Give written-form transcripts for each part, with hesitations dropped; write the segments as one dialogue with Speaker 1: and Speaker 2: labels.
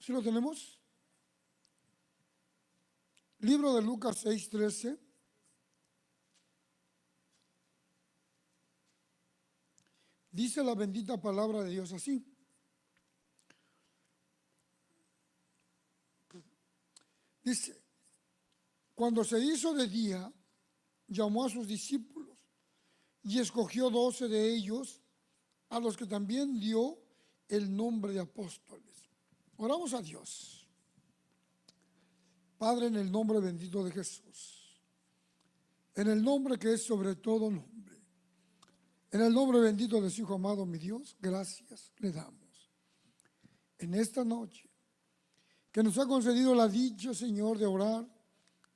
Speaker 1: ¿Sí lo tenemos? Libro de Lucas 6:13. Dice la bendita palabra de Dios así. Dice, cuando se hizo de día, llamó a sus discípulos y escogió 12 de ellos, a los que también dio el nombre de apóstoles. Oramos a Dios. Padre, en el nombre bendito de Jesús, en el nombre que es sobre todo nombre, en el nombre bendito de su Hijo amado, mi Dios, gracias le damos. En esta noche, que nos ha concedido la dicha, Señor, de orar,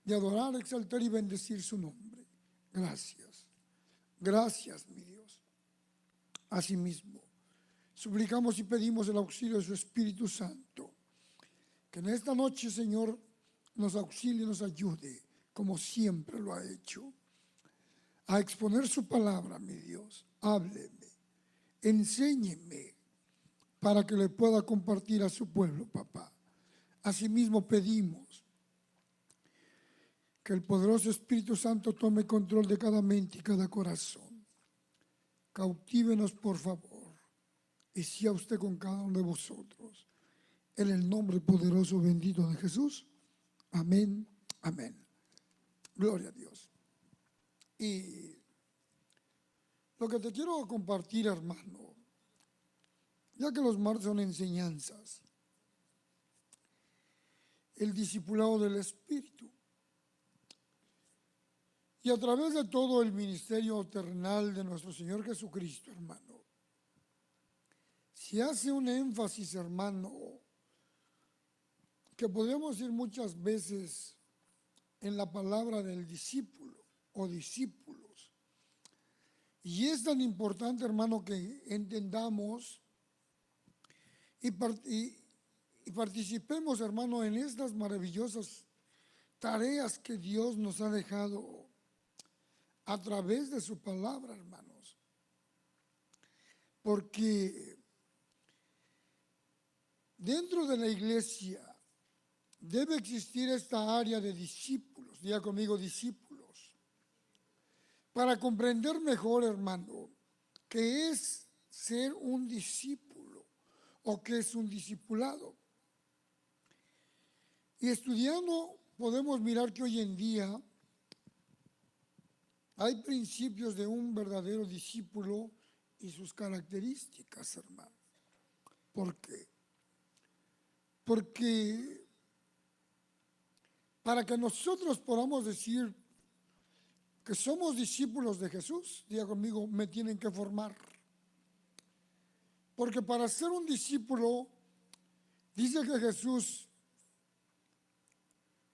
Speaker 1: de adorar, exaltar y bendecir su nombre. Gracias. Gracias, mi Dios. Asimismo, suplicamos y pedimos el auxilio de su Espíritu Santo, que en esta noche, Señor, nos auxilie y nos ayude, como siempre lo ha hecho, a exponer su palabra, mi Dios. Hábleme, enséñeme, para que le pueda compartir a su pueblo, papá. Asimismo pedimos que el poderoso Espíritu Santo tome control de cada mente y cada corazón. Cautívenos, por favor, y sea usted con cada uno de vosotros. En el nombre poderoso bendito de Jesús. Amén, amén. Gloria a Dios. Y lo que te quiero compartir, hermano, ya que los martes son enseñanzas, el discipulado del Espíritu. Y a través de todo el ministerio terrenal de nuestro Señor Jesucristo, hermano, se hace un énfasis, hermano, que podemos decir muchas veces en la palabra del discípulo o discípulos. Y es tan importante, hermano, que entendamos y participemos, hermano, en estas maravillosas tareas que Dios nos ha dejado a través de su palabra, hermanos. Porque dentro de la iglesia debe existir esta área de discípulos, diga conmigo discípulos, para comprender mejor, hermano, qué es ser un discípulo o qué es un discipulado. Y estudiando podemos mirar que hoy en día hay principios de un verdadero discípulo y sus características, hermano. ¿Por qué? Porque para que nosotros podamos decir que somos discípulos de Jesús, diga conmigo, me tienen que formar. Porque para ser un discípulo, dice que Jesús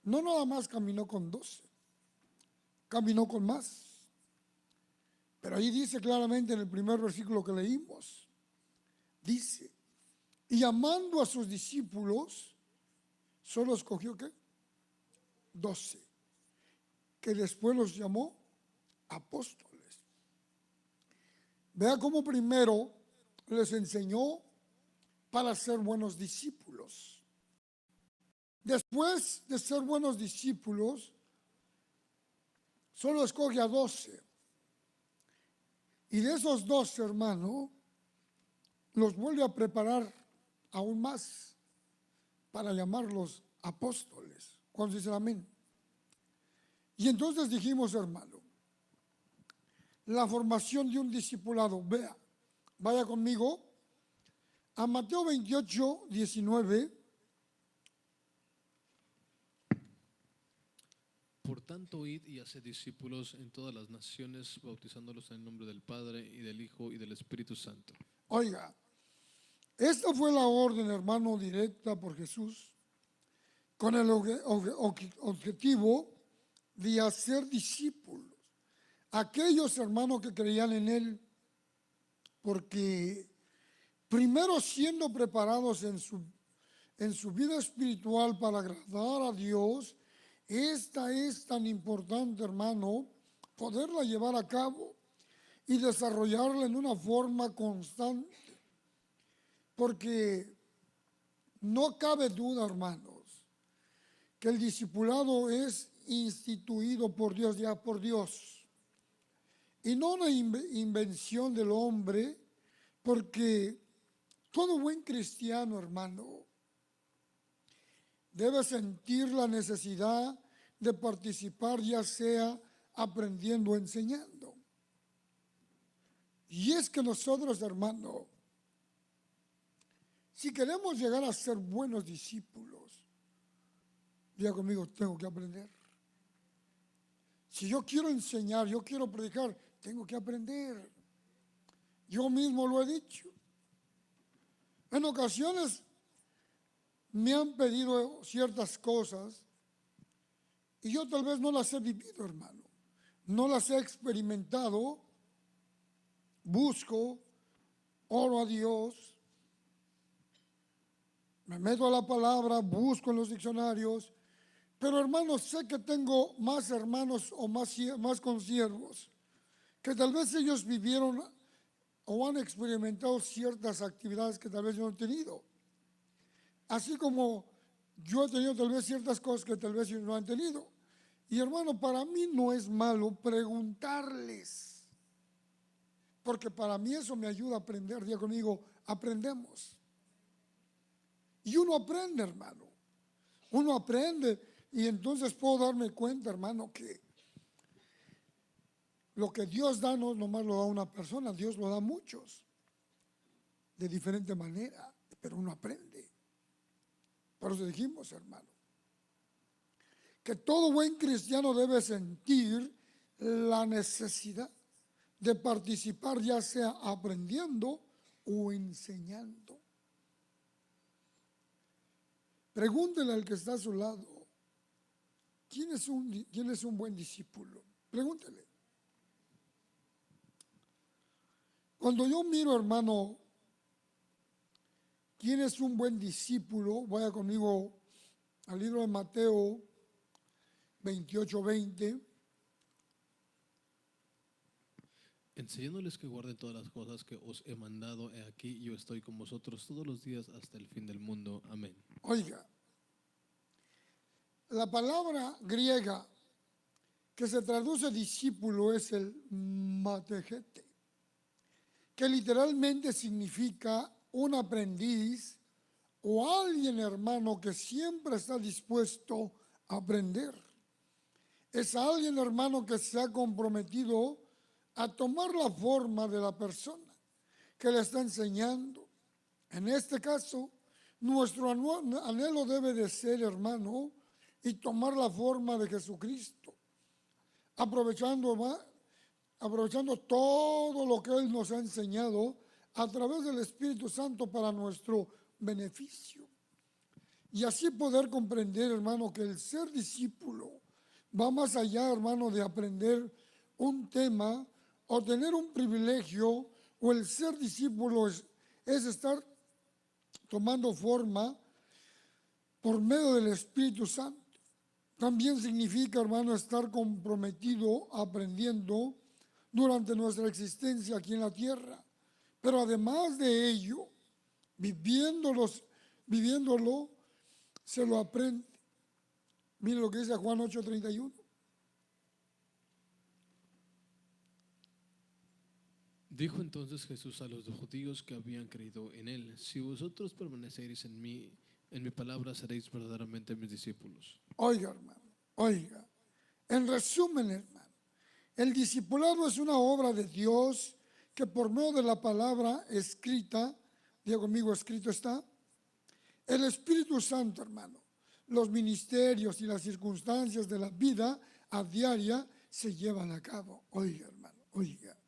Speaker 1: no nada más caminó con 12, caminó con más. Pero ahí dice claramente en el primer versículo que leímos, dice, y llamando a sus discípulos, solo escogió ¿qué? 12, que después los llamó apóstoles. Vea cómo primero les enseñó para ser buenos discípulos. Después de ser buenos discípulos, solo escoge a 12. Y de esos 12, hermano, los vuelve a preparar aún más para llamarlos apóstoles. ¿Cuántos dicen amén? Y entonces dijimos, hermano, la formación de un discipulado. Vaya conmigo a Mateo 28, 19.
Speaker 2: Por tanto, id y haced discípulos en todas las naciones, bautizándolos en el nombre del Padre, y del Hijo, y del Espíritu Santo.
Speaker 1: Oiga, esta fue la orden, hermano, directa por Jesús, con el objetivo de hacer discípulos. Aquellos hermanos que creían en Él, porque primero siendo preparados en su vida espiritual para agradar a Dios, esta es tan importante, hermano, poderla llevar a cabo y desarrollarla en una forma constante. Porque No cabe duda, hermanos, que el discipulado es instituido por Dios, ya por Dios, y no una invención del hombre, porque todo buen cristiano, hermano, debe sentir la necesidad de participar, ya sea aprendiendo o enseñando. Y es que nosotros, hermano, si queremos llegar a ser buenos discípulos, diga conmigo, tengo que aprender. Si yo quiero enseñar, yo quiero predicar, tengo que aprender. Yo mismo lo he dicho. En ocasiones me han pedido ciertas cosas y yo tal vez no las he vivido, hermano. No las he experimentado. Busco, oro a Dios, me meto a la palabra, busco en los diccionarios, pero hermanos, sé que tengo más hermanos o más consiervos, que tal vez ellos vivieron o han experimentado ciertas actividades que tal vez yo no he tenido. Así como yo he tenido tal vez ciertas cosas que tal vez ellos no han tenido. Y hermano, para mí no es malo preguntarles, porque para mí eso me ayuda a aprender. Diga conmigo, aprendemos. Y uno aprende, hermano. Uno aprende y entonces puedo darme cuenta, hermano, que lo que Dios da no nomás lo da una persona, Dios lo da a muchos, de diferente manera, pero uno aprende. Por eso dijimos, hermano, que todo buen cristiano debe sentir la necesidad de participar, ya sea aprendiendo o enseñando. Pregúntele al que está a su lado, ¿quién es un buen discípulo? Pregúntele. Cuando yo miro, hermano, ¿quién es un buen discípulo? Vaya conmigo al libro de Mateo 28:20.
Speaker 2: Enseñándoles que guarden todas las cosas que os he mandado, he aquí yo estoy con vosotros todos los días hasta el fin del mundo. Amén.
Speaker 1: Oiga, la palabra griega que se traduce discípulo es el matejete, que literalmente significa un aprendiz o alguien, hermano, que siempre está dispuesto a aprender. Es alguien, hermano, que se ha comprometido a tomar la forma de la persona que le está enseñando. En este caso, nuestro anhelo debe de ser, hermano, y tomar la forma de Jesucristo, aprovechando todo lo que Él nos ha enseñado a través del Espíritu Santo para nuestro beneficio. Y así poder comprender, hermano, que el ser discípulo va más allá, hermano, de aprender un tema o tener un privilegio, o el ser discípulo es estar tomando forma por medio del Espíritu Santo. También significa, hermano, estar comprometido aprendiendo durante nuestra existencia aquí en la tierra. Pero además de ello, viviéndolo, se lo aprende. Mire lo que dice Juan 8:31.
Speaker 2: Dijo entonces Jesús a los judíos que habían creído en él: si vosotros permaneceréis en mi palabra, seréis verdaderamente mis discípulos.
Speaker 1: Oiga, hermano, oiga. En resumen, hermano, el discipulado es una obra de Dios que por medio de la palabra escrita, diga conmigo, escrito está, el Espíritu Santo, hermano, los ministerios y las circunstancias de la vida a diaria se llevan a cabo. Oiga, hermano, oiga.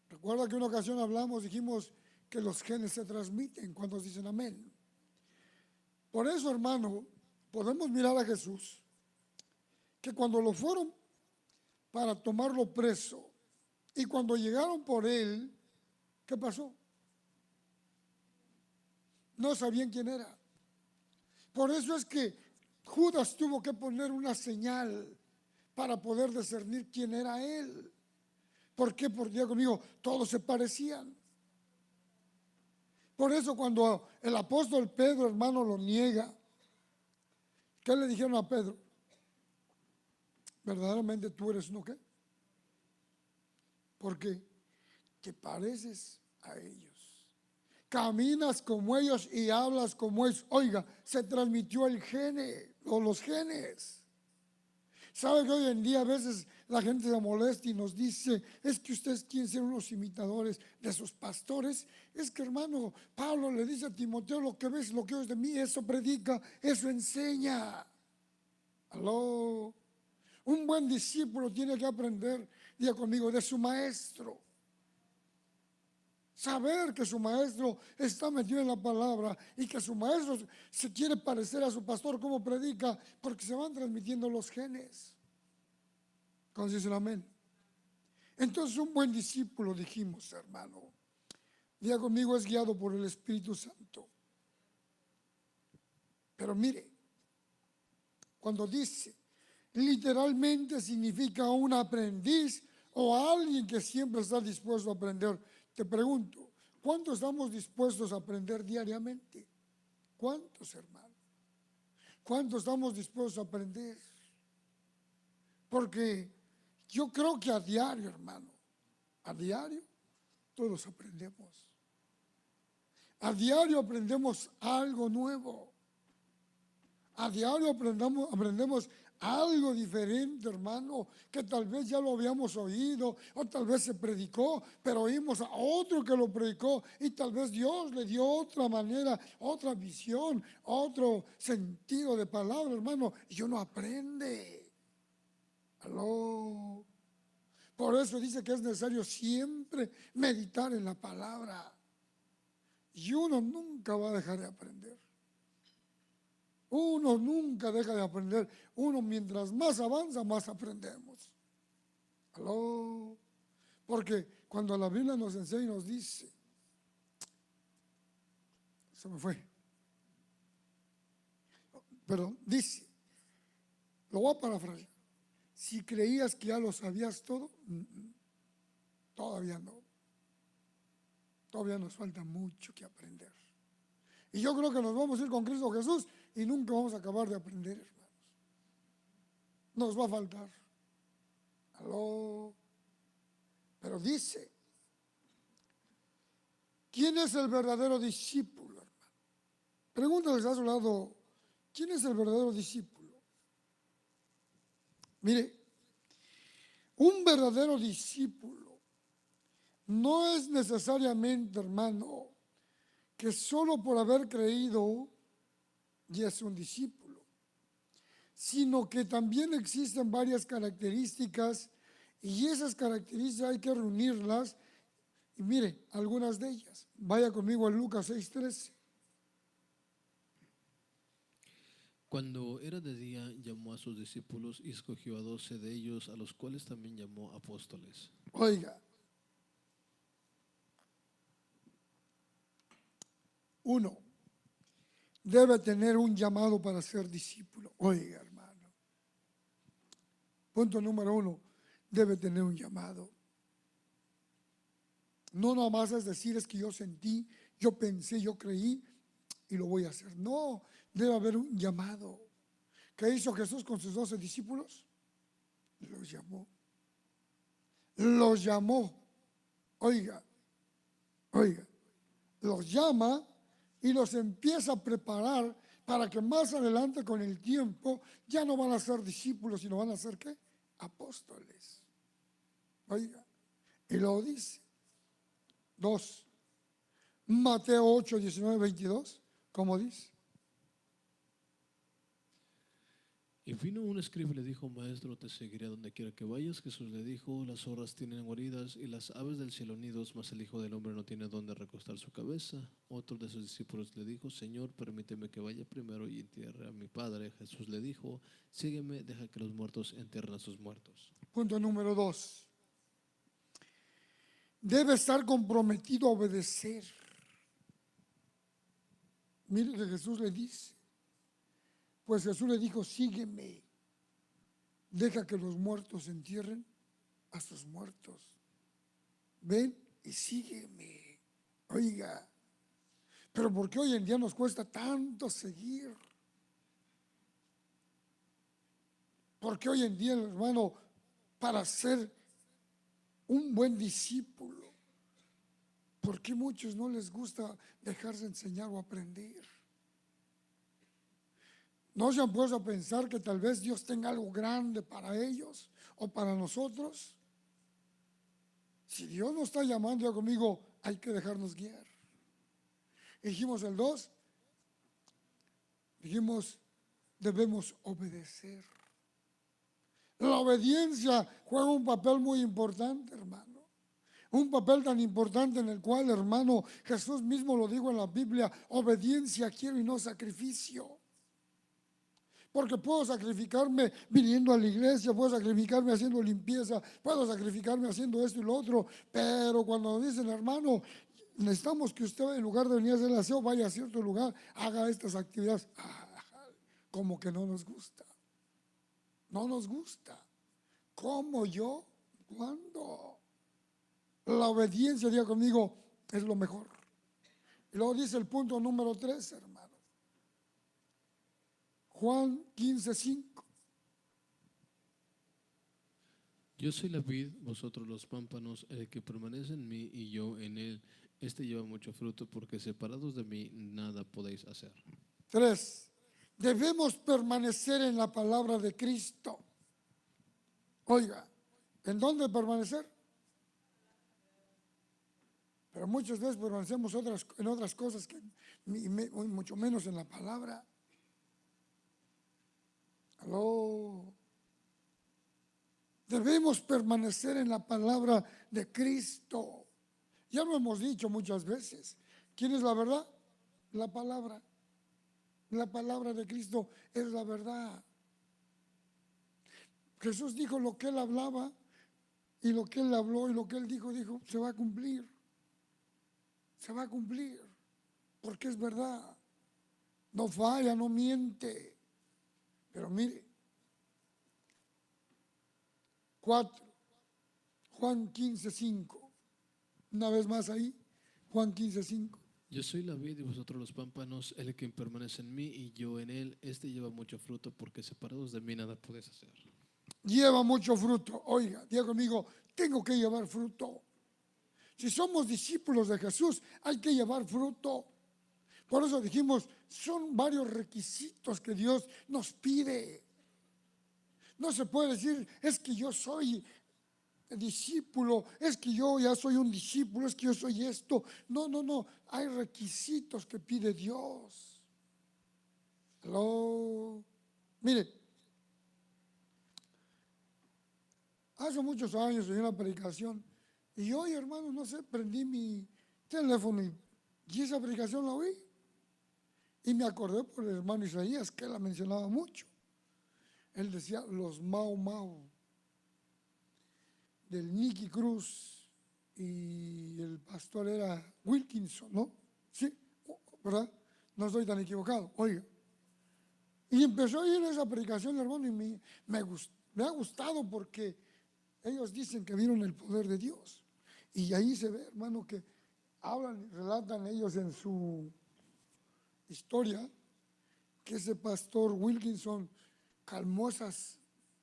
Speaker 1: Recuerda que una ocasión hablamos, dijimos que los genes se transmiten. ¿Cuántos dicen amén? Por eso, hermano, podemos mirar a Jesús, que cuando lo fueron para tomarlo preso y cuando llegaron por él, ¿qué pasó? No sabían quién era. Por eso es que Judas tuvo que poner una señal para poder discernir quién era él. ¿Por qué? Porque, diga conmigo, todos se parecían. Por eso cuando el apóstol Pedro, hermano, lo niega, ¿qué le dijeron a Pedro? Verdaderamente tú eres uno, ¿qué? Porque te pareces a ellos. Caminas como ellos y hablas como ellos. Oiga, se transmitió el gene o los genes. ¿Sabe que hoy en día a veces la gente se molesta y nos dice, es que ustedes quieren ser unos imitadores de sus pastores? Es que, hermano, Pablo le dice a Timoteo, lo que ves, lo que oyes de mí, eso predica, eso enseña. Aló. Un buen discípulo tiene que aprender, diga conmigo, de su maestro. Saber que su maestro está metido en la palabra y que su maestro se quiere parecer a su pastor como predica, porque se van transmitiendo los genes. ¿Cómo se dice el amén? Entonces un buen discípulo, dijimos, hermano, diga conmigo, es guiado por el Espíritu Santo. Pero mire, cuando dice, literalmente significa un aprendiz o alguien que siempre está dispuesto a aprender. Te pregunto, ¿cuántos estamos dispuestos a aprender diariamente? ¿Cuántos, hermano? ¿Cuántos estamos dispuestos a aprender? Porque yo creo que a diario, hermano, a diario todos aprendemos. A diario aprendemos algo nuevo. A diario aprendemos algo diferente, hermano, que tal vez ya lo habíamos oído o tal vez se predicó, pero oímos a otro que lo predicó y tal vez Dios le dio otra manera, otra visión, otro sentido de palabra, hermano, y uno aprende. Aló. Por eso dice que es necesario siempre meditar en la palabra y uno nunca va a dejar de aprender. Uno nunca deja de aprender. Uno mientras más avanza, más aprendemos. ¿Aló? Porque cuando la Biblia nos enseña y nos dice, se me fue, pero dice, lo voy a parafrasear, si creías que ya lo sabías todo, todavía no. Todavía nos falta mucho que aprender. Y yo creo que nos vamos a ir con Cristo Jesús y nunca vamos a acabar de aprender, hermanos. Nos va a faltar. Aló. Pero dice, ¿quién es el verdadero discípulo, hermano? Pregúntales a su lado, ¿quién es el verdadero discípulo? Mire, un verdadero discípulo no es necesariamente, hermano, que solo por haber creído ya es un discípulo, sino que también existen varias características y esas características hay que reunirlas. Y mire, algunas de ellas. Vaya conmigo a Lucas 6:13.
Speaker 2: Cuando era de día, llamó a sus discípulos y escogió a 12 de ellos, a los cuales también llamó apóstoles.
Speaker 1: Oiga, uno debe tener un llamado para ser discípulo. Oiga, hermano. Punto número 1, debe tener un llamado. No nada más es decir, es que yo sentí, yo pensé, yo creí y lo voy a hacer. No, debe haber un llamado. ¿Qué hizo Jesús con sus 12 discípulos? Los llamó. Los llamó. Oiga, los llama y los empieza a preparar para que más adelante con el tiempo ya no van a ser discípulos, sino van a ser ¿qué? Apóstoles. Oiga, y lo dice. 2. Mateo 8, 19, 22, ¿cómo dice?
Speaker 2: Y vino un escriba y le dijo, maestro, te seguiré a donde quiera que vayas. Jesús le dijo, las zorras tienen guaridas y las aves del cielo nidos, mas el Hijo del Hombre no tiene dónde recostar su cabeza. Otro de sus discípulos le dijo, Señor, permíteme que vaya primero y entierre a mi padre. Jesús le dijo, sígueme, deja que los muertos entierren a sus muertos.
Speaker 1: Punto número 2. Debe estar comprometido a obedecer. Mire que Jesús le dice. Pues Jesús le dijo, sígueme, deja que los muertos entierren a sus muertos. Ven y sígueme. Oiga, Pero ¿por qué hoy en día nos cuesta tanto seguir? Porque hoy en día, hermano, para ser un buen discípulo, ¿por qué a muchos no les gusta dejarse enseñar o aprender? ¿No se han puesto a pensar que tal vez Dios tenga algo grande para ellos o para nosotros? Si Dios nos está llamando, ya conmigo, hay que dejarnos guiar. Dijimos el 2, dijimos, debemos obedecer. La obediencia juega un papel muy importante, hermano. Un papel tan importante en el cual, hermano, Jesús mismo lo dijo en la Biblia: obediencia quiero y no sacrificio. Porque puedo sacrificarme viniendo a la iglesia, puedo sacrificarme haciendo limpieza, puedo sacrificarme haciendo esto y lo otro, pero cuando nos dicen, hermano, necesitamos que usted, en lugar de venir a hacer el aseo, vaya a cierto lugar, haga estas actividades, como que no nos gusta. No nos gusta. ¿Cómo yo? ¿Cuándo? La obediencia, diga conmigo, es lo mejor. Y luego dice el punto número 3, hermano. Juan 15:5.
Speaker 2: Yo soy la vid, vosotros los pámpanos, el que permanece en mí y yo en él, este lleva mucho fruto, porque separados de mí nada podéis hacer.
Speaker 1: 3. Debemos permanecer en la palabra de Cristo. Oiga, ¿en dónde permanecer? Pero muchas veces permanecemos en otras cosas, que mucho menos en la palabra. Aló. Debemos permanecer en la palabra de Cristo. Ya lo hemos dicho muchas veces. ¿Quién es la verdad? La palabra. La palabra de Cristo es la verdad. Jesús dijo lo que él hablaba, y lo que él habló y lo que él dijo, se va a cumplir. Se va a cumplir. Porque es verdad. No falla, no miente. Pero mire, 4, Juan 15:5. Una vez más ahí, Juan 15:5.
Speaker 2: Yo soy la vid y vosotros los pámpanos, el que permanece en mí y yo en él, este lleva mucho fruto, porque separados de mí nada podéis hacer.
Speaker 1: Lleva mucho fruto. Oiga, diga conmigo, tengo que llevar fruto. Si somos discípulos de Jesús, hay que llevar fruto. Por eso dijimos, son varios requisitos que Dios nos pide. No se puede decir, es que yo soy discípulo, es que yo ya soy un discípulo, es que yo soy esto. No, no, no. Hay requisitos que pide Dios. Hello. Mire, hace muchos años en una predicación, y hoy, hermano, no sé, prendí mi teléfono y esa predicación la oí. Y me acordé por el hermano Isaías, que la mencionaba mucho. Él decía los Mau Mau, del Nicky Cruz, y el pastor era Wilkinson, ¿no? Sí, ¿verdad? No estoy tan equivocado, oiga. Y empezó a oír esa predicación, hermano, y me ha gustado, porque ellos dicen que vieron el poder de Dios. Y ahí se ve, hermano, que hablan, relatan ellos en su historia, que ese pastor Wilkinson calmó esas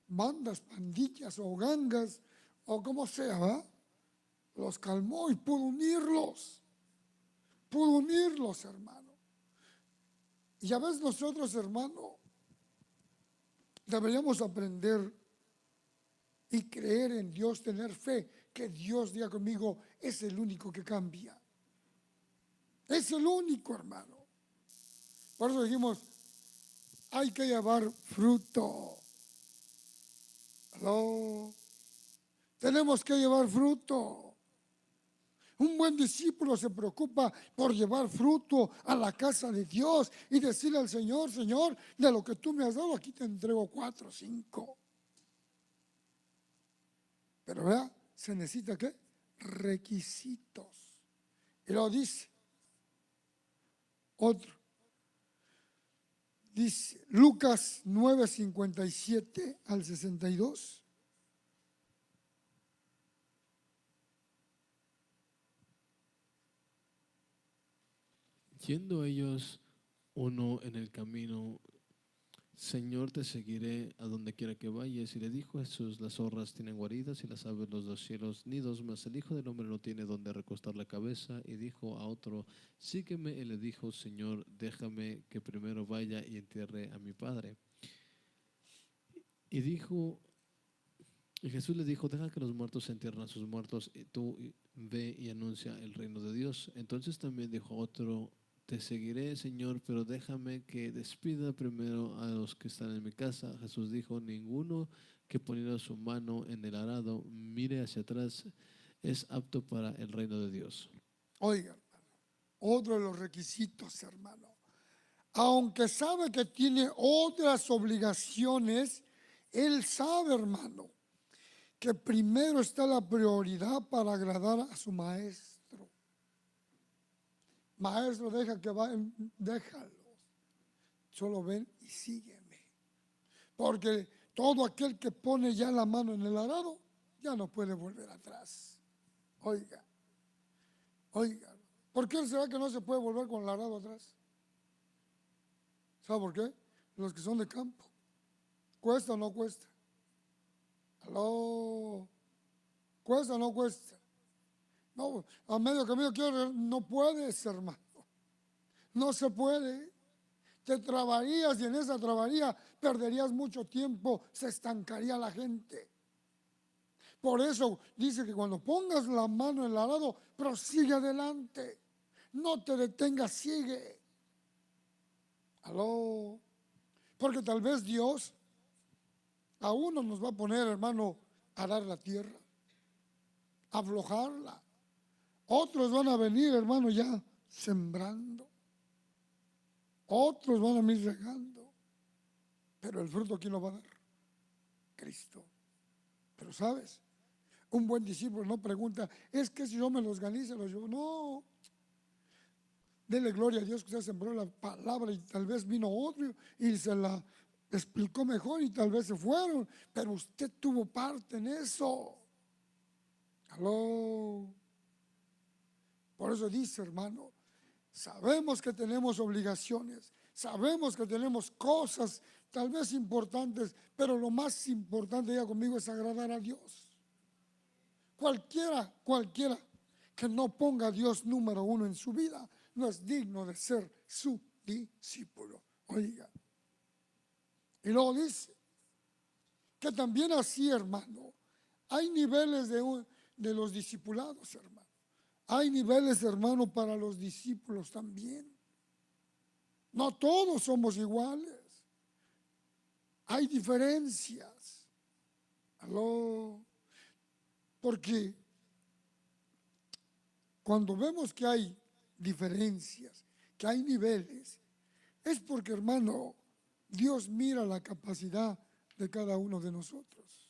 Speaker 1: bandas, pandillas o gangas, o como sea, ¿va? Los calmó y pudo unirlos, hermano. Y a veces nosotros, hermano, deberíamos aprender y creer en Dios, tener fe, que Dios, diga conmigo, es el único que cambia. Es el único, hermano. Por eso dijimos, hay que llevar fruto. ¿Aló? Tenemos que llevar fruto. Un buen discípulo se preocupa por llevar fruto a la casa de Dios y decirle al Señor, Señor, de lo que tú me has dado, aquí te entrego 4 o 5. Pero vea, se necesita ¿qué? Requisitos. Y lo dice otro. Dice Lucas 9:57 al 62.
Speaker 2: Yendo ellos uno en el camino, Señor, te seguiré a donde quiera que vayas. Y le dijo Jesús, las zorras tienen guaridas y las aves los dos cielos nidos, mas el Hijo del Hombre no tiene donde recostar la cabeza. Y dijo a otro, sígueme. Y le dijo, Señor, déjame que primero vaya y entierre a mi Padre. Y dijo, y Jesús le dijo, deja que los muertos entierren a sus muertos, y tú ve y anuncia el reino de Dios. Entonces también dijo otro, te seguiré, Señor, pero déjame que despida primero a los que están en mi casa. Jesús dijo, ninguno que poniendo su mano en el arado mire hacia atrás es apto para el reino de Dios.
Speaker 1: Oiga, hermano, otro de los requisitos, hermano. Aunque sabe que tiene otras obligaciones, él sabe, hermano, que primero está la prioridad para agradar a su maestro. Maestro, deja que vayan, déjalos. Solo ven y sígueme. Porque todo aquel que pone ya la mano en el arado, ya no puede volver atrás. Oiga, oiga, ¿por qué será que no se puede volver con el arado atrás? ¿Sabe por qué? Los que son de campo. ¿Cuesta o no cuesta? ¿Aló? ¿Cuesta o no cuesta? No, a medio camino no puedes, hermano. No se puede. Te trabarías y en esa trabaría perderías mucho tiempo, se estancaría la gente. Por eso dice que cuando pongas la mano en el arado, prosigue adelante. No te detengas, sigue. ¿Aló? Porque tal vez Dios a uno nos va a poner, hermano, a arar la tierra, a aflojarla. Otros van a venir, hermano, ya sembrando. Otros van a venir regando. Pero el fruto, ¿quién lo va a dar? Cristo. Pero sabes, un buen discípulo no pregunta, es que si yo me los gané, se los llevo. No. Dele gloria a Dios que usted sembró la palabra y tal vez vino otro y se la explicó mejor y tal vez se fueron, pero usted tuvo parte en eso. Aló. Por eso dice, hermano, sabemos que tenemos obligaciones, sabemos que tenemos cosas tal vez importantes, pero lo más importante, ya conmigo, es agradar a Dios. Cualquiera que no ponga a Dios número uno en su vida, no es digno de ser su discípulo. Oiga. Y luego dice que también así, hermano, hay niveles de los discipulados, hermano. Hay niveles, hermano, para los discípulos también. No todos somos iguales. Hay diferencias. ¿Aló? Porque cuando vemos que hay diferencias, que hay niveles, es porque, hermano, Dios mira la capacidad de cada uno de nosotros.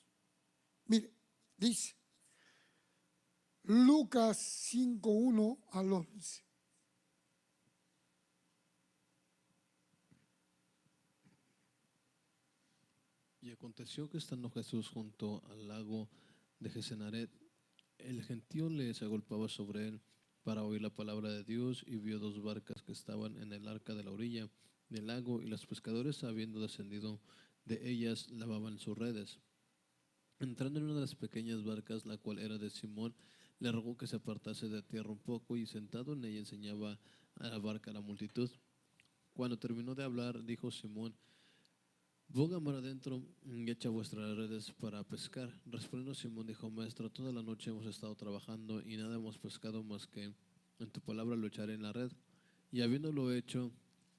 Speaker 1: Mire, dice Lucas 5:1 al 11.
Speaker 2: Y aconteció que estando Jesús junto al lago de Genesaret, el gentío les agolpaba sobre él para oír la palabra de Dios, y vio dos barcas que estaban en el arca de la orilla del lago, y los pescadores, habiendo descendido de ellas, lavaban sus redes. Entrando en una de las pequeñas barcas, la cual era de Simón, le rogó que se apartase de tierra un poco, y sentado en ella enseñaba a la barca a la multitud. Cuando terminó de hablar, dijo Simón, boga mar adentro y echa vuestras redes para pescar. Respondiendo Simón, dijo, Maestro, toda la noche hemos estado trabajando y nada hemos pescado más que en tu palabra lo echaré en la red. Y habiéndolo hecho,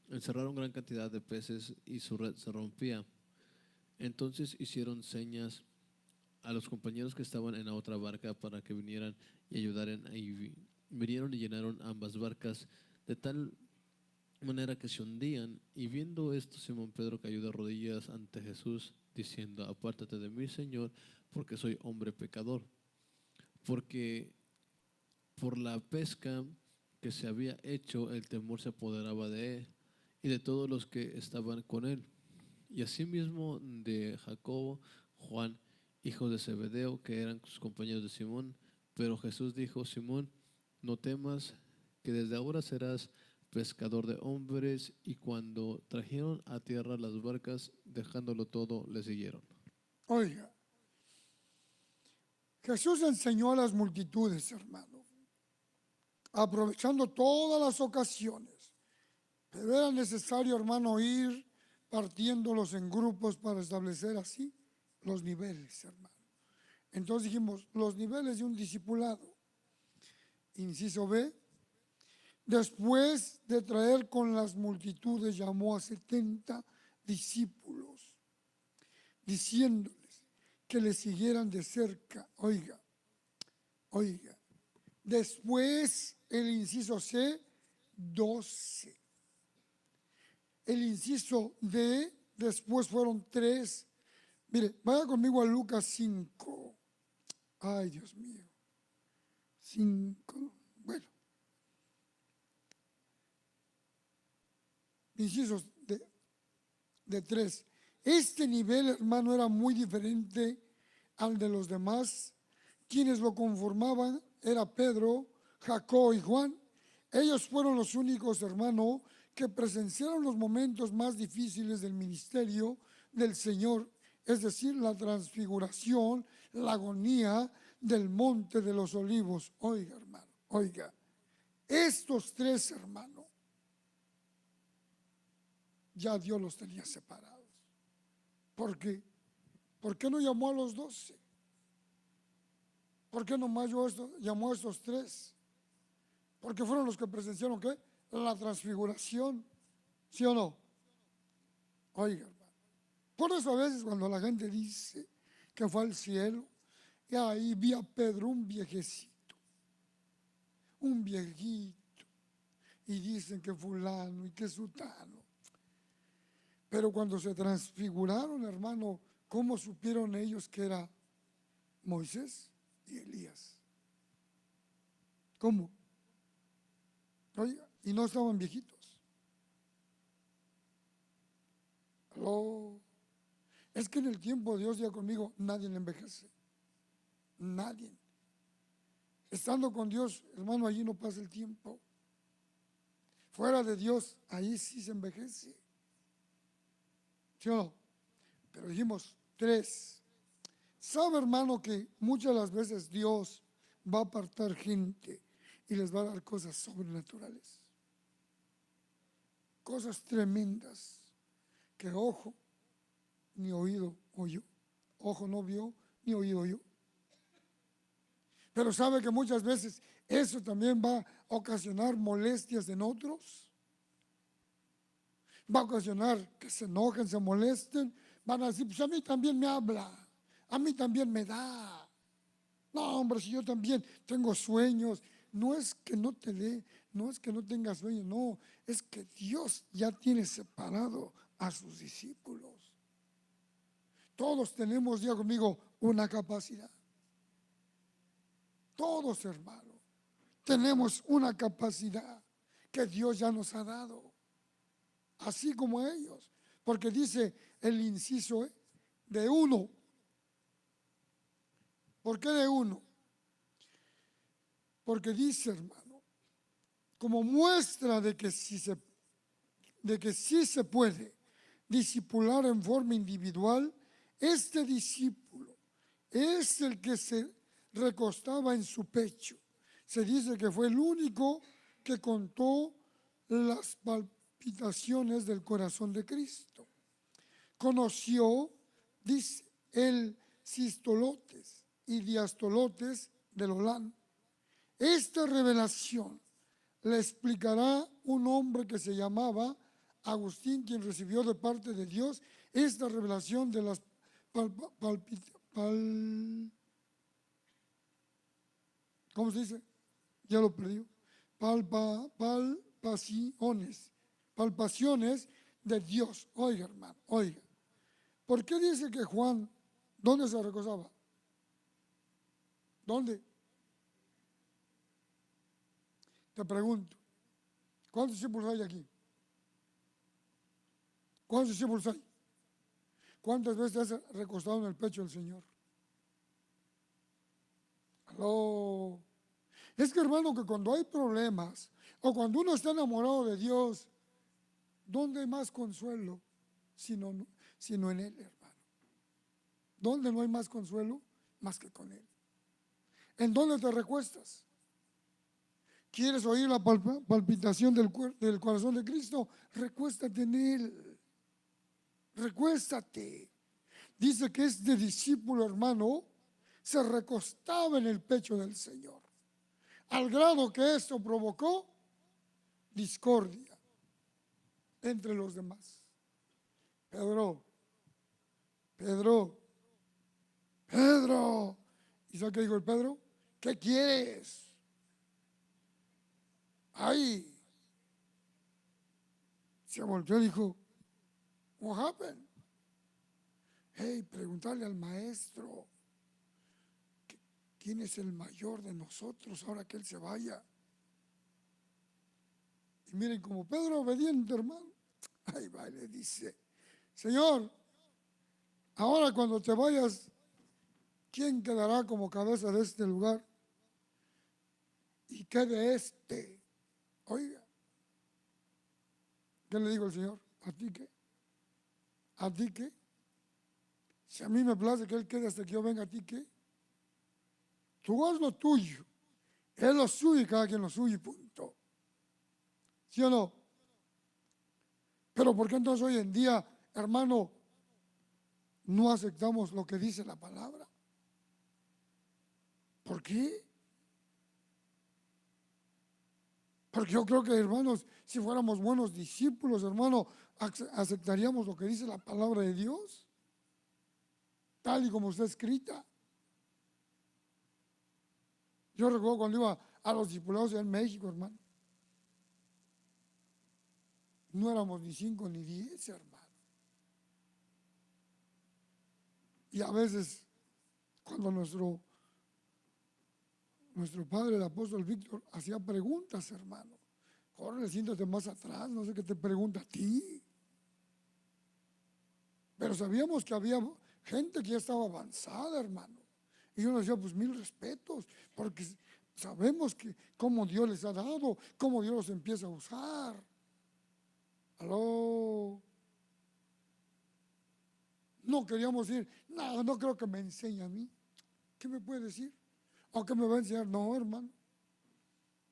Speaker 2: encerraron gran cantidad de peces y su red se rompía. Entonces hicieron señas a los compañeros que estaban en la otra barca para que vinieran y ayudaran. Y vinieron y llenaron ambas barcas de tal manera que se hundían. Y viendo esto, Simón Pedro cayó de rodillas ante Jesús, diciendo, apártate de mí, Señor, porque soy hombre pecador. Porque por la pesca que se había hecho, el temor se apoderaba de él y de todos los que estaban con él. Y asimismo de Jacobo, Juan, hijos de Zebedeo, que eran sus compañeros de Simón. Pero Jesús dijo, Simón, no temas, que desde ahora serás pescador de hombres, y cuando trajeron a tierra las barcas, dejándolo todo, le siguieron.
Speaker 1: Oiga, Jesús enseñó a las multitudes, hermano, aprovechando todas las ocasiones, pero era necesario, hermano, ir partiéndolos en grupos para establecer así los niveles, hermano. Entonces dijimos, los niveles de un discipulado. Inciso B, después de traer con las multitudes, llamó a 70 discípulos, diciéndoles que le siguieran de cerca. Oiga, después el inciso C, 12. El inciso D, después fueron 3. Mire, vaya conmigo a Lucas 5. Ay, Dios mío. 5. Bueno. Incisos de 3. Este nivel, hermano, era muy diferente al de los demás. Quienes lo conformaban era Pedro, Jacob y Juan. Ellos fueron los únicos, hermano, que presenciaron los momentos más difíciles del ministerio del Señor, es decir, la transfiguración, la agonía del monte de los olivos. Oiga, hermano, oiga, estos 3, hermano, ya Dios los tenía separados. ¿Por qué? ¿Por qué no llamó a los 12? ¿Por qué nomás llamó a estos 3? Porque fueron los que presenciaron, ¿qué? La transfiguración, ¿sí o no? Oiga, hermano, por eso a veces cuando la gente dice que fue al cielo, y ahí vi a Pedro, un viejecito, y dicen que fulano y que sutano. Pero cuando se transfiguraron, hermano, ¿cómo supieron ellos que era Moisés y Elías? ¿Cómo? Oiga, y no estaban viejitos. ¿Aló? Es que en el tiempo Dios ya conmigo, nadie envejece. Nadie. Estando con Dios, hermano, allí no pasa el tiempo. Fuera de Dios, ahí sí se envejece. ¿Sí o no? Pero dijimos 3. ¿Sabe, hermano, que muchas de las veces Dios va a apartar gente y les va a dar cosas sobrenaturales? Cosas tremendas que ojo ni oído oyó. Ojo no vio ni oído oyó. Pero sabe que muchas veces eso también va a ocasionar molestias en otros. Va a ocasionar que se enojen, se molesten. Van a decir, pues a mí también me habla, a mí también me da. No, hombre, si yo también tengo sueños. No es que no te dé, no es que no tengas sueños, no. Es que Dios ya tiene separado a sus discípulos. Todos tenemos, ya conmigo, una capacidad. Todos, hermano, tenemos una capacidad que Dios ya nos ha dado, así como ellos, porque dice el inciso de 1. ¿Por qué de 1? Porque dice, hermano, como muestra de que sí se puede discipular en forma individual, este discípulo es el que se recostaba en su pecho. Se dice que fue el único que contó las palpitaciones del corazón de Cristo. Conoció, dice, el sistolotes y diastolotes del Olán. Esta revelación le explicará un hombre que se llamaba Agustín, quien recibió de parte de Dios esta revelación de las ¿cómo se dice? Ya lo perdió. Palpaciones de Dios. Oiga, hermano, oiga. ¿Por qué dice que Juan, dónde se recostaba? ¿Dónde? Te pregunto, ¿cuántos discípulos hay aquí? ¿Cuántos discípulos hay? ¿Cuántas veces te has recostado en el pecho del Señor? ¡Aló! Es que, hermano, que cuando hay problemas o cuando uno está enamorado de Dios, ¿dónde hay más consuelo sino en Él, hermano? ¿Dónde no hay más consuelo más que con Él? ¿En dónde te recuestas? ¿Quieres oír la palpitación del corazón de Cristo? Recuéstate en Él. Recuéstate. Dice que este discípulo, hermano, se recostaba en el pecho del Señor, al grado que esto provocó discordia entre los demás. Pedro, ¿y sabes qué dijo el Pedro? ¿Qué quieres? Ay, se volteó y dijo, what happened? Hey, preguntarle al maestro, ¿quién es el mayor de nosotros ahora que él se vaya? Y miren, como Pedro obediente, hermano, ahí va y le dice, Señor, ahora cuando te vayas, ¿quién quedará como cabeza de este lugar? ¿Y qué de este? Oiga, ¿qué le digo al Señor? ¿A ti qué? ¿A ti qué? Si a mí me place que Él quede hasta que yo venga, ¿a ti qué? Tú haz lo tuyo, Él lo suyo y cada quien lo suyo y punto. ¿Sí o no? Pero ¿por qué entonces hoy en día, hermano, no aceptamos lo que dice la palabra? ¿Por qué? Porque yo creo que, hermanos, si fuéramos buenos discípulos, hermano, aceptaríamos lo que dice la palabra de Dios, tal y como está escrita. Yo recuerdo cuando iba a los discipulados en México, hermano. No éramos ni 5 ni 10, hermano. Y a veces, cuando nuestro padre, el apóstol Víctor, hacía preguntas, hermano. Corre, siéntate más atrás, no sé qué te pregunta a ti. Pero sabíamos que había gente que ya estaba avanzada, hermano. Y yo decía, pues mil respetos, porque sabemos que cómo Dios les ha dado, cómo Dios los empieza a usar. Aló. No queríamos decir, no creo que me enseñe a mí. ¿Qué me puede decir? ¿O qué me va a enseñar? No, hermano.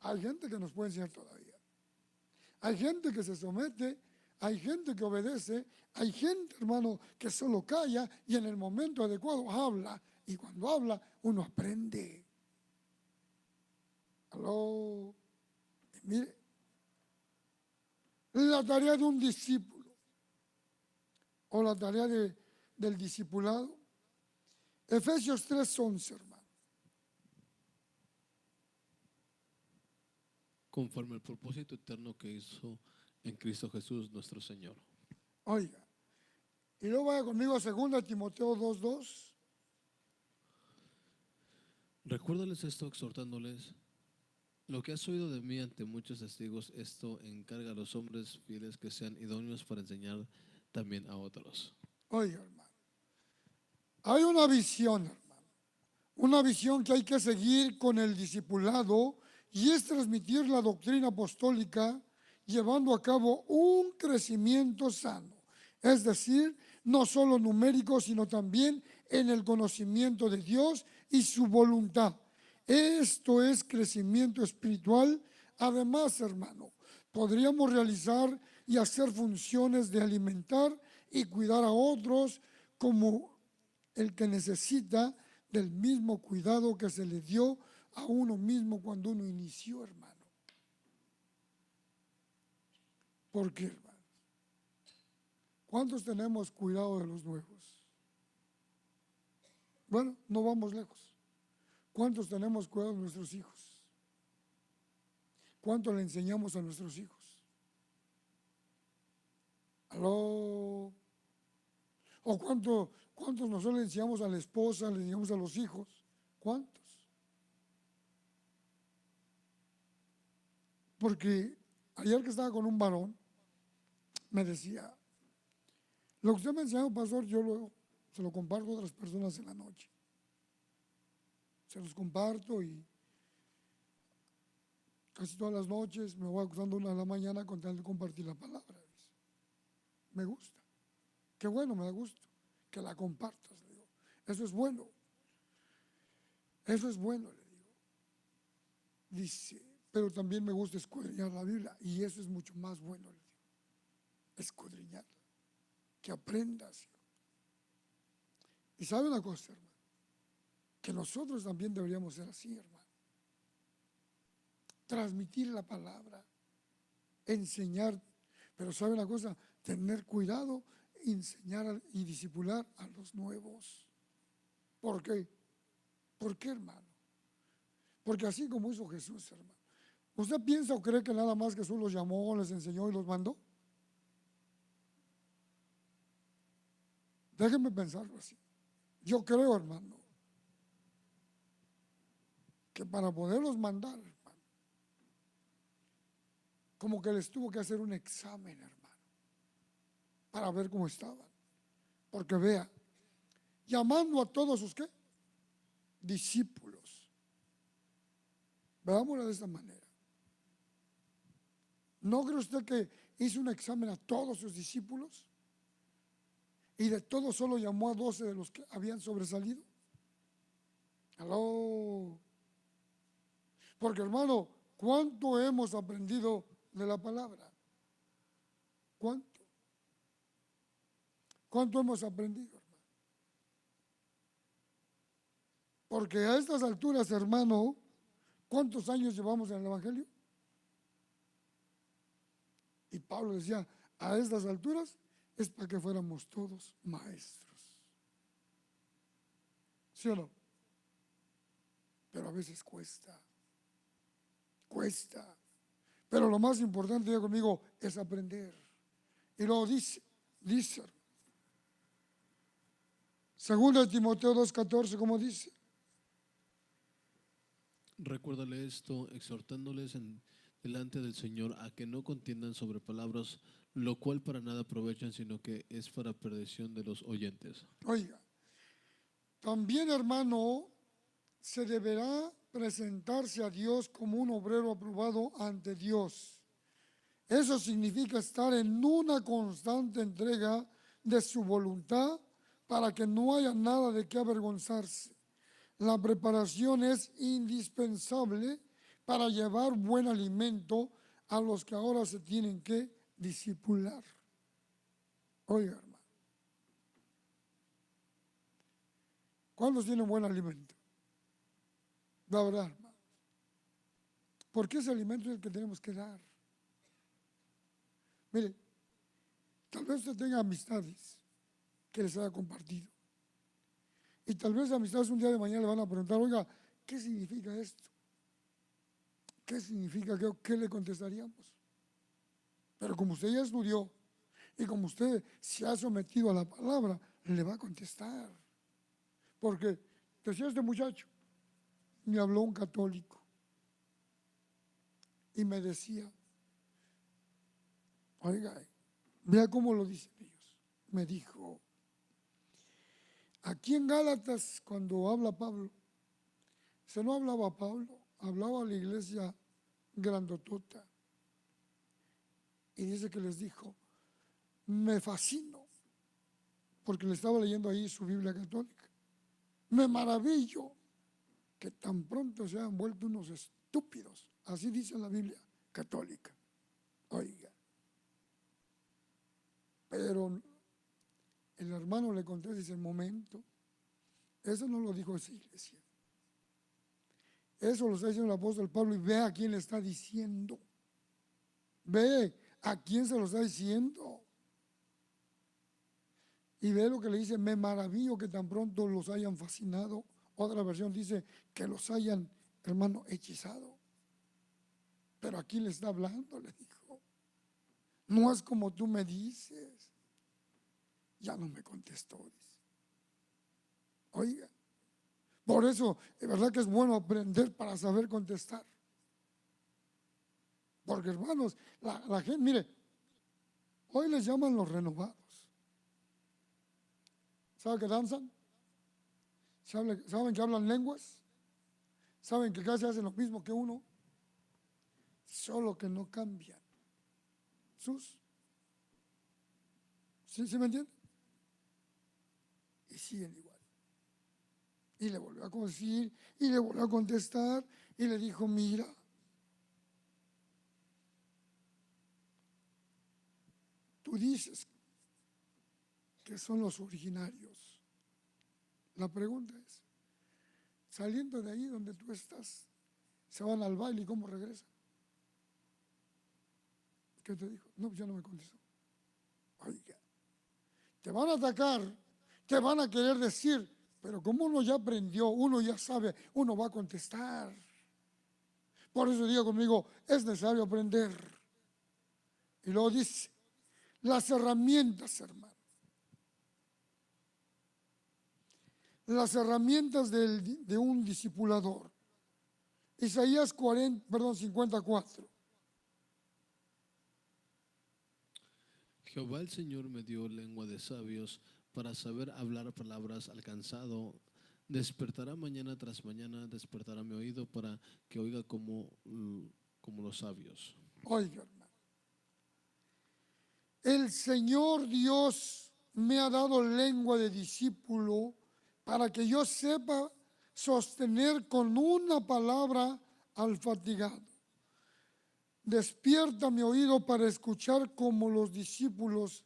Speaker 1: Hay gente que nos puede enseñar todavía. Hay gente que se somete, hay gente que obedece, hay gente, hermano, que solo calla y en el momento adecuado habla. Y cuando habla, uno aprende. Aló. Y mire, la tarea de un discípulo o la tarea del discipulado. Efesios 3:11, hermano.
Speaker 2: Conforme al propósito eterno que hizo en Cristo Jesús nuestro Señor.
Speaker 1: Oiga, y luego vaya conmigo a 2 Timoteo 2:2.
Speaker 2: Recuérdales esto exhortándoles, lo que has oído de mí ante muchos testigos, esto encarga a los hombres fieles que sean idóneos para enseñar también a otros.
Speaker 1: Oiga, hermano, hay una visión, hermano, una visión que hay que seguir con el discipulado y es transmitir la doctrina apostólica llevando a cabo un crecimiento sano, es decir, no solo numérico, sino también en el conocimiento de Dios y su voluntad. Esto es crecimiento espiritual. Además, hermano, podríamos realizar y hacer funciones de alimentar y cuidar a otros como el que necesita del mismo cuidado que se le dio a uno mismo cuando uno inició, hermano. ¿Por qué, hermano? ¿Cuántos tenemos cuidado de los nuevos? Bueno, no vamos lejos. ¿Cuántos tenemos cuidado de nuestros hijos? ¿Cuánto le enseñamos a nuestros hijos? ¿Aló? ¿O cuántos nosotros le enseñamos a la esposa, le enseñamos a los hijos? ¿Cuántos? Porque ayer que estaba con un varón, me decía, lo que usted me enseñó, pastor, se lo comparto a otras personas en la noche. Se los comparto y Casi todas las noches me voy acostando 1 de la mañana con tal de compartir la palabra. Me gusta. Qué bueno, me da gusto que la compartas. Le digo. Eso es bueno. Eso es bueno, le digo. Dice, pero también me gusta escudriñar la Biblia. Y eso es mucho más bueno, le digo. Escudriñarla. Que aprendas. Y sabe una cosa, hermano. Que nosotros también deberíamos ser así, hermano. Transmitir la palabra. Enseñar. Pero sabe una cosa, tener cuidado, enseñar y discipular a los nuevos. ¿Por qué? ¿Por qué, hermano? Porque así como hizo Jesús, hermano. ¿Usted piensa o cree que nada más Jesús los llamó, les enseñó y los mandó? Déjenme pensarlo así. Yo creo, hermano, que para poderlos mandar, hermano, como que les tuvo que hacer un examen, hermano, para ver cómo estaban. Porque vea, llamando a todos sus ¿qué? Discípulos. Veámoslo de esta manera. ¿No cree usted que hizo un examen a todos sus discípulos? Y de todos solo llamó a 12 de los que habían sobresalido. Aló. Porque, hermano, ¿cuánto hemos aprendido de la palabra? ¿Cuánto? ¿Cuánto hemos aprendido, hermano? Porque a estas alturas, hermano, ¿cuántos años llevamos en el Evangelio? Y Pablo decía, a estas alturas es para que fuéramos todos maestros. ¿Sí o no? Pero a veces cuesta. Cuesta. Pero lo más importante, diga conmigo, es aprender. Y luego dice, segundo de Timoteo 2:14, ¿cómo dice?
Speaker 2: Recuérdale esto, exhortándoles delante del Señor a que no contiendan sobre palabras, lo cual para nada aprovechan, sino que es para perdición de los oyentes.
Speaker 1: Oiga, también, hermano, se deberá presentarse a Dios como un obrero aprobado ante Dios. Eso significa estar en una constante entrega de su voluntad para que no haya nada de qué avergonzarse. La preparación es indispensable para llevar buen alimento a los que ahora se tienen que discipular. Oiga, hermano. ¿Cuántos tienen buen alimento? La verdad, hermano. Porque ese alimento es el que tenemos que dar. Mire, tal vez usted tenga amistades que les haya compartido. Y tal vez amistades un día de mañana le van a preguntar, oiga, ¿qué significa esto? ¿Qué significa? ¿Qué le contestaríamos? Pero como usted ya estudió y como usted se ha sometido a la palabra, le va a contestar. Porque decía este muchacho, me habló un católico y me decía, oiga, vea cómo lo dicen ellos. Me dijo, aquí en Gálatas, cuando habla Pablo, se no hablaba Pablo, hablaba a la iglesia grandotota. Y dice que les dijo, me fascino, porque le estaba leyendo ahí su Biblia católica. Me maravillo que tan pronto se han vuelto unos estúpidos. Así dice la Biblia católica. Oiga. Pero el hermano le contesta y dice, momento, eso no lo dijo esa iglesia. Eso lo está diciendo el apóstol Pablo y ve a quién le está diciendo. Ve a quién se lo está diciendo. Y ve lo que le dice, me maravillo que tan pronto los hayan fascinado. Otra versión dice que los hayan, hermano, hechizado. Pero aquí le está hablando, le dijo. No es como tú me dices. Ya no me contestó, dice. Oiga, por eso, es verdad que es bueno aprender para saber contestar. Porque, hermanos, la gente, mire, hoy les llaman los renovados. ¿Saben que danzan? ¿Saben que hablan lenguas? ¿Saben que casi hacen lo mismo que uno? solo que no cambian ¿sí me entiende? Y siguen igual. Y le volvió a decir, y le volvió a contestar, y le dijo, mira, tú dices que son los originarios. La pregunta es, saliendo de ahí donde tú estás, se van al baile y ¿cómo regresan? ¿Qué te dijo? No, ya no me contestó. Oiga, te van a atacar, te van a querer decir, pero como uno ya aprendió, uno ya sabe, uno va a contestar. Por eso diga conmigo, es necesario aprender. Y luego dice, las herramientas, hermano. Las herramientas de un discipulador. Isaías 54.
Speaker 2: Jehová el Señor me dio lengua de sabios para saber hablar palabras al cansado. Despertará mañana tras mañana, despertará mi oído para que oiga como los sabios.
Speaker 1: Oiga, hermano. El Señor Dios me ha dado lengua de discípulo para que yo sepa sostener con una palabra al fatigado. Despierta mi oído para escuchar como los discípulos,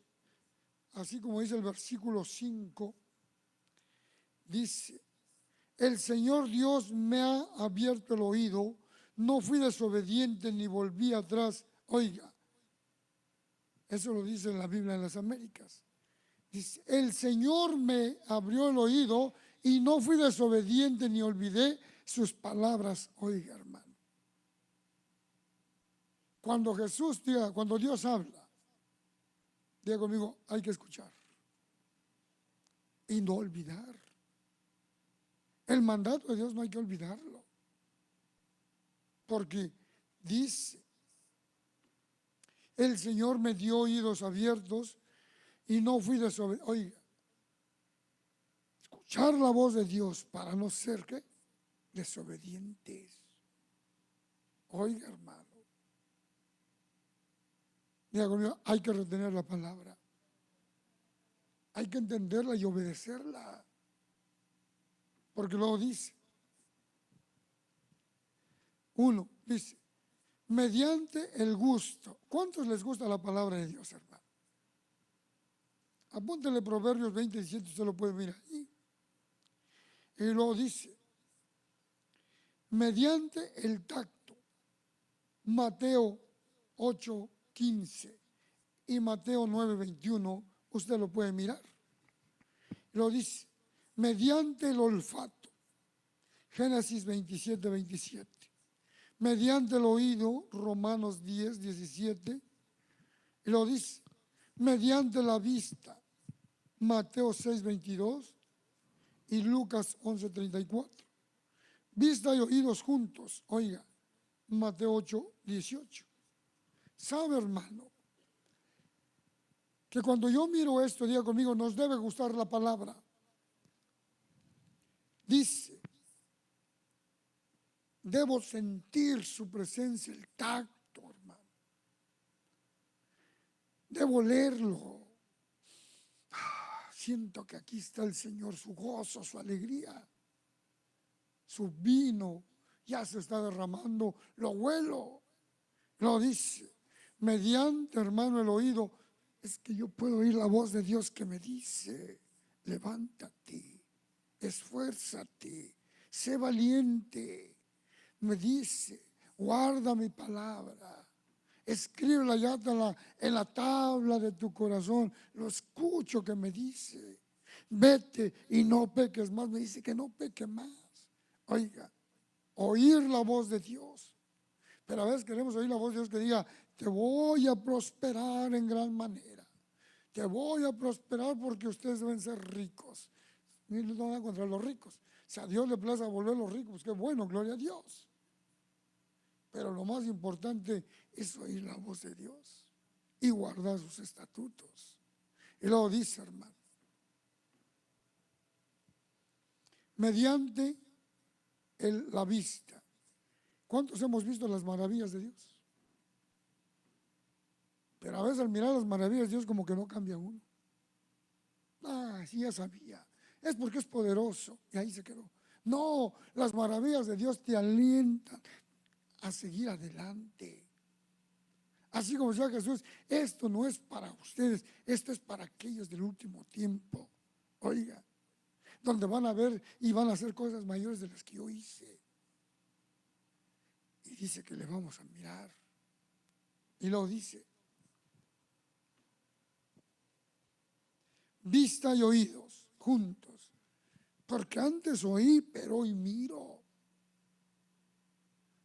Speaker 1: así como dice el versículo 5, dice, el Señor Dios me ha abierto el oído, no fui desobediente ni volví atrás. Oiga, eso lo dice en la Biblia en las Américas. Dice, el Señor me abrió el oído y no fui desobediente ni olvidé sus palabras. Oiga, hermano. Cuando cuando Dios habla, diga conmigo, hay que escuchar y no olvidar. El mandato de Dios no hay que olvidarlo. Porque dice, el Señor me dio oídos abiertos y no fui desobediente. Oiga, escuchar la voz de Dios para no ser ¿qué? Desobedientes. Oiga, hermano. Diga conmigo, hay que retener la palabra. Hay que entenderla y obedecerla. Porque luego dice, uno, dice, mediante el gusto. ¿Cuántos les gusta la palabra de Dios, hermano? Apúntele Proverbios 27, usted lo puede mirar ahí. Y luego dice, mediante el tacto. Mateo 8:15 y Mateo 9:21, usted lo puede mirar. Lo dice, mediante el olfato. Génesis 27:27. Mediante el oído, Romanos 10:17. Y lo dice, mediante la vista, Mateo 6:22 y Lucas 11:34. Vista y oídos juntos, oiga, Mateo 8:18. ¿Sabe, hermano? Que cuando yo miro esto, diga conmigo, nos debe gustar la palabra. Dice, debo sentir su presencia, el tacto, hermano. Debo leerlo. Siento que aquí está el Señor, su gozo, su alegría, su vino ya se está derramando, lo huelo. Lo dice, mediante, hermano, el oído, es que yo puedo oír la voz de Dios que me dice, levántate, esfuérzate, sé valiente. Me dice, guarda mi palabra, escríbela ya en la tabla de tu corazón. Lo escucho que me dice, vete y no peques más. Me dice que no peque más. Oiga, oír la voz de Dios. Pero a veces queremos oír la voz de Dios que diga, te voy a prosperar en gran manera. Te voy a prosperar porque ustedes deben ser ricos. No nada contra los ricos. Si a Dios le place volverlos ricos, pues qué bueno, gloria a Dios. Pero lo más importante es oír la voz de Dios y guardar sus estatutos. Y luego dice, hermano, mediante la vista. ¿Cuántos hemos visto las maravillas de Dios? Pero a veces al mirar las maravillas de Dios como que no cambia uno. Sí, ya sabía. Es porque es poderoso. Y ahí se quedó. No, las maravillas de Dios te alientan a seguir adelante. Así como decía Jesús, esto no es para ustedes, esto es para aquellos del último tiempo. Oiga, donde van a ver y van a hacer cosas mayores de las que yo hice. Y dice que le vamos a mirar. Y lo dice. Vista y oídos juntos. Porque antes oí, pero hoy miro.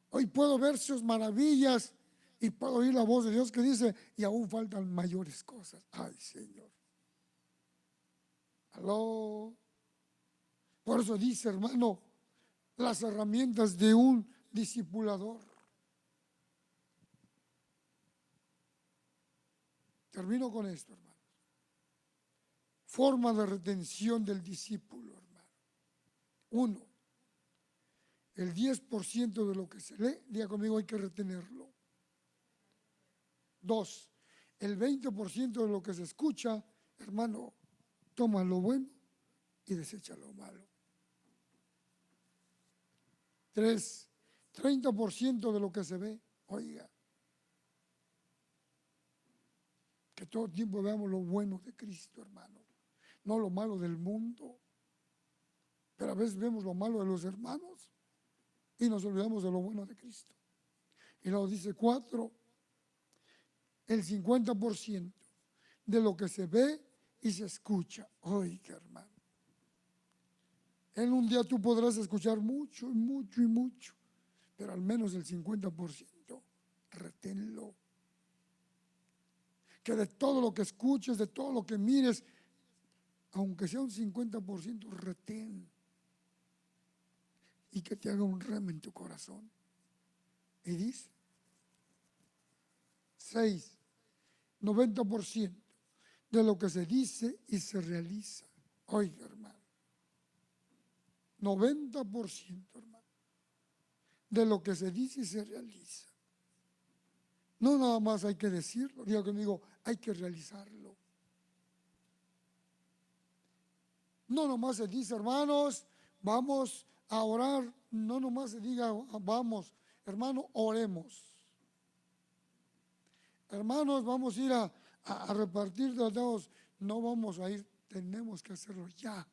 Speaker 1: Hoy puedo ver sus maravillas y puedo oír la voz de Dios que dice, y aún faltan mayores cosas. Ay, Señor. Aló. Por eso dice, hermano, las herramientas de un discipulador. Termino con esto, hermano. Forma de retención del discípulo, hermano. 1. El 10% de lo que se lee, diga conmigo, hay que retenerlo. 2. El 20% de lo que se escucha, hermano, toma lo bueno y desecha lo malo. 3. 30% de lo que se ve, oiga, que todo el tiempo veamos lo bueno de Cristo, hermano, no lo malo del mundo. Pero a veces vemos lo malo de los hermanos y nos olvidamos de lo bueno de Cristo. Y luego dice 4, el 50% de lo que se ve y se escucha. Oiga, hermano, en un día tú podrás escuchar mucho y mucho y mucho, pero al menos el 50% reténlo. Que de todo lo que escuches, de todo lo que mires, aunque sea un 50%, retén. Y que te haga un rema en tu corazón. Y dice 6, 90% de lo que se dice y se realiza. Oiga, hermano, 90%, hermano, de lo que se dice y se realiza. No nada más hay que decirlo, diga conmigo, hay que realizarlo. No nomás se dice, hermanos, vamos a orar, no nomás se diga, vamos, hermano, oremos. Hermanos, vamos a ir a repartir tratados, no vamos a ir, tenemos que hacerlo ya.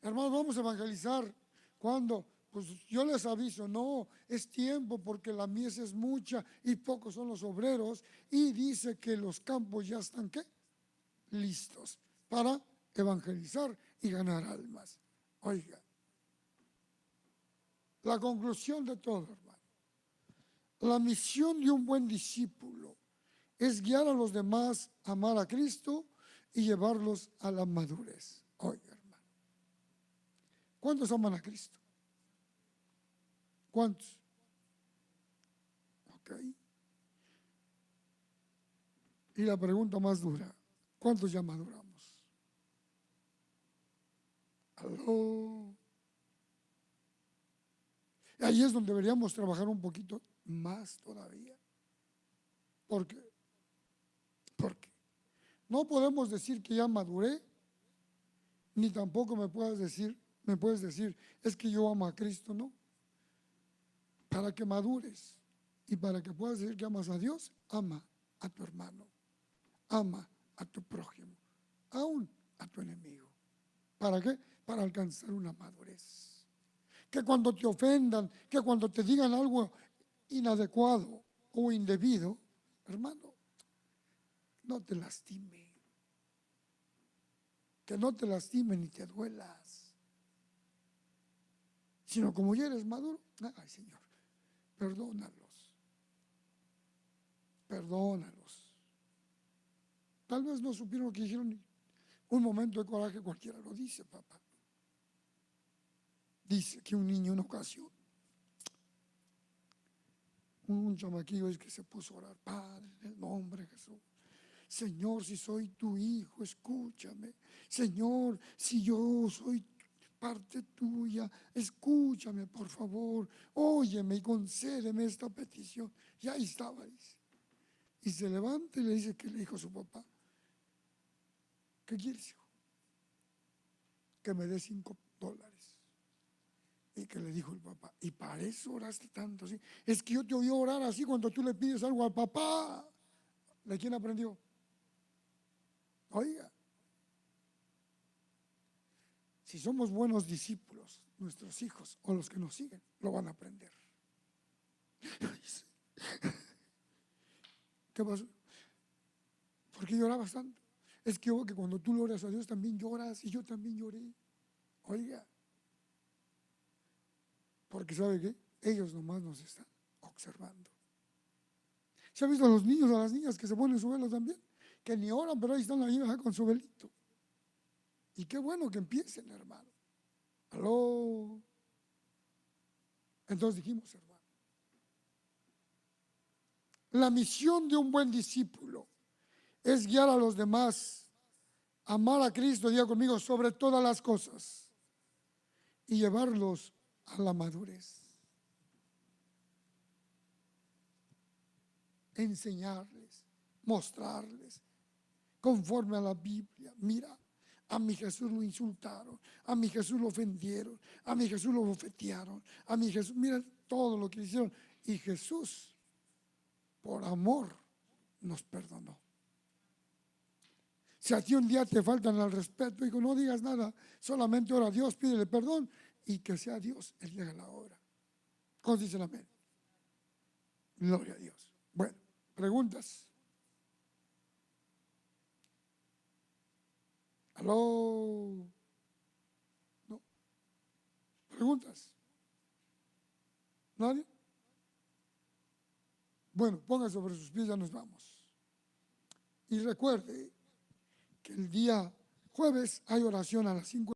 Speaker 1: Hermanos, vamos a evangelizar. ¿Cuándo? Pues yo les aviso, no, es tiempo porque la mies es mucha y pocos son los obreros. Y dice que los campos ya están, ¿qué? Listos para evangelizar y ganar almas. Oiga, la conclusión de todo, hermano. La misión de un buen discípulo es guiar a los demás a amar a Cristo y llevarlos a la madurez. Oiga, hermano. ¿Cuántos aman a Cristo? ¿Cuántos? Ok. Y la pregunta más dura, ¿cuántos ya maduramos? Aló. Y ahí es donde deberíamos trabajar un poquito más todavía. ¿Por qué? Porque no podemos decir que ya maduré, ni tampoco me puedes decir, es que yo amo a Cristo, no. Para que madures y para que puedas decir que amas a Dios, ama a tu hermano, ama a tu prójimo, aún a tu enemigo. ¿Para qué? Para alcanzar una madurez. Que cuando te ofendan, que cuando te digan algo inadecuado o indebido, hermano, no te lastime. Que no te lastime ni te duelas. Sino como ya eres maduro, ay Señor, perdónalos. Perdónalos. Tal vez no supieron lo que dijeron. Un momento de coraje cualquiera lo dice, papá. Dice que un niño en ocasión, un chamaquillo es que se puso a orar, Padre, en el nombre de Jesús. Señor, si soy tu hijo, escúchame. Señor, si yo soy parte tuya, escúchame, por favor. Óyeme y concédeme esta petición. Y ahí estaba, dice. Y se levanta y le dice que le dijo a su papá: ¿qué quieres, hijo? Que me dé $5. Y que le dijo el papá: ¿y para eso oraste tanto así? Es que yo te oí orar así cuando tú le pides algo al papá. ¿De quién aprendió? Oiga, si somos buenos discípulos, nuestros hijos o los que nos siguen lo van a aprender. ¿Qué pasó? ¿Por qué llorabas tanto? Es que yo que cuando tú le oras a Dios también lloras y yo también lloré. Oiga, porque ¿sabe qué? Ellos nomás nos están observando. ¿Se ha visto a los niños, a las niñas que se ponen su velo también? Que ni oran, pero ahí están la hija con su velito. Y qué bueno que empiecen, hermano. Aló. Entonces dijimos, hermano, la misión de un buen discípulo es guiar a los demás, amar a Cristo, diga conmigo, sobre todas las cosas, y llevarlos a la madurez. Enseñarles, mostrarles, conforme a la Biblia. Mira, a mi Jesús lo insultaron, a mi Jesús lo ofendieron, a mi Jesús lo bofetearon, a mi Jesús, mira todo lo que hicieron. Y Jesús, por amor, nos perdonó. Si a ti un día te faltan al respeto, hijo, no digas nada, solamente ora a Dios, pídele perdón y que sea Dios el que haga la obra. ¿Cómo dicen amén? Gloria a Dios. Bueno, preguntas. ¿Aló? ¿No? ¿Preguntas? ¿Nadie? Bueno, ponga sobre sus pies, ya nos vamos. Y recuerde que el día jueves hay oración a las 5.